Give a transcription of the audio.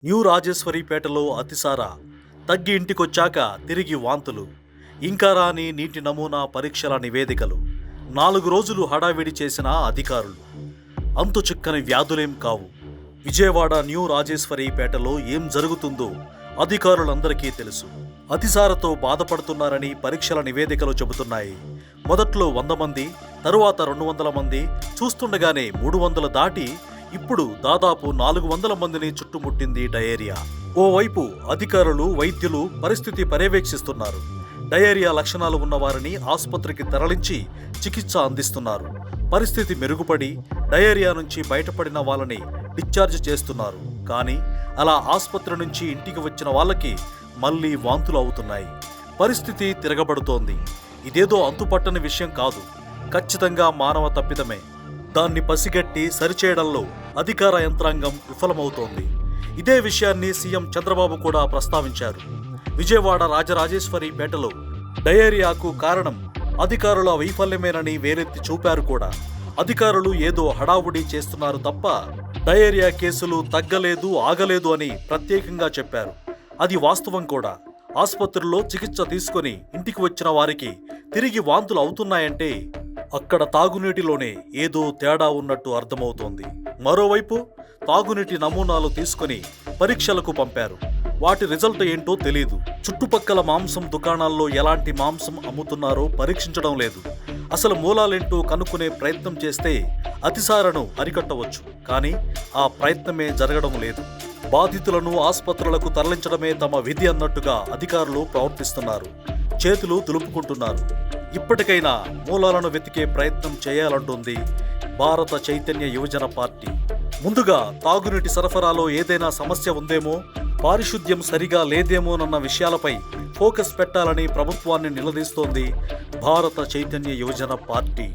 New రాజేశ్వరిపేటలో అతిసార, తగ్గి ఇంటికొచ్చాక తిరిగి వాంతులు, ఇంకా రాని నీటి నమూనా పరీక్షల నివేదికలు, 4 రోజులు హడావిడి చేసిన అధికారులు. అంతు చిక్కని వ్యాధులేం కావు. విజయవాడ న్యూ రాజేశ్వరిపేటలో ఏం జరుగుతుందో అధికారులందరికీ తెలుసు. అతిసారతో బాధపడుతున్నారని పరీక్షల నివేదికలు చెబుతున్నాయి. మొదట్లో 100 మంది, తరువాత 200 మంది, చూస్తుండగానే 300 దాటి ఇప్పుడు దాదాపు 400 మందిని చుట్టుముట్టింది డయేరియా. ఓవైపు అధికారులు, వైద్యులు పరిస్థితి పర్యవేక్షిస్తున్నారు. డయేరియా లక్షణాలు ఉన్నవారిని ఆసుపత్రికి తరలించి చికిత్స అందిస్తున్నారు. పరిస్థితి మెరుగుపడి డయేరియా నుంచి బయటపడిన వాళ్ళని డిశ్చార్జ్ చేస్తున్నారు. కానీ అలా ఆసుపత్రి నుంచి ఇంటికి వచ్చిన వాళ్ళకి మళ్లీ వాంతులు అవుతున్నాయి. పరిస్థితి తిరగబడుతోంది. ఇదేదో అంతుపట్టని విషయం కాదు, ఖచ్చితంగా మానవ తప్పిదమే. దాన్ని పసిగట్టి సరిచేయడంలో అధికార యంత్రాంగం విఫలమవుతోంది. ఇదే విషయాన్ని సీఎం చంద్రబాబు కూడా ప్రస్తావించారు. విజయవాడ రాజరాజేశ్వరిపేటలో డయేరియాకు కారణం అధికారుల వైఫల్యమేనని వేలెత్తి చూపారు కూడా. అధికారులు ఏదో హడావుడి చేస్తున్నారు తప్ప డయేరియా కేసులు తగ్గలేదు, ఆగలేదు అని ప్రత్యేకంగా చెప్పారు. అది వాస్తవం కూడా. ఆసుపత్రుల్లో చికిత్స తీసుకొని ఇంటికి వచ్చిన వారికి తిరిగి వాంతులు అవుతున్నాయంటే అక్కడ తాగునీటిలోనే ఏదో తేడా ఉన్నట్టు అర్థమవుతోంది. మరోవైపు తాగునీటి నమూనాలు తీసుకొని పరీక్షలకు పంపారు. వాటి రిజల్ట్ ఏంటో తెలీదు. చుట్టుపక్కల మాంసం దుకాణాల్లో ఎలాంటి మాంసం అమ్ముతున్నారో పరీక్షించడం లేదు. అసలు మూలాలేంటో కనుక్కునే ప్రయత్నం చేస్తే అతిసారను అరికట్టవచ్చు. కానీ ఆ ప్రయత్నమే జరగడం లేదు. బాధితులను ఆసుపత్రులకు తరలించడమే తమ విధి అన్నట్టుగా అధికారులు ప్రవర్తిస్తున్నారు. చేతులు దులుపుకుంటున్నారు. ఇప్పటికైనా మూలాలను వెతికే ప్రయత్నం చేయాలంటోంది భారత చైతన్య యువజన పార్టీ. ముందుగా తాగునీటి సరఫరాలో ఏదైనా సమస్య ఉందేమో, పారిశుద్ధ్యం సరిగా లేదేమోనన్న విషయాలపై ఫోకస్ పెట్టాలని ప్రభుత్వాన్ని నిలదీస్తోంది భారత చైతన్య యువజన పార్టీ.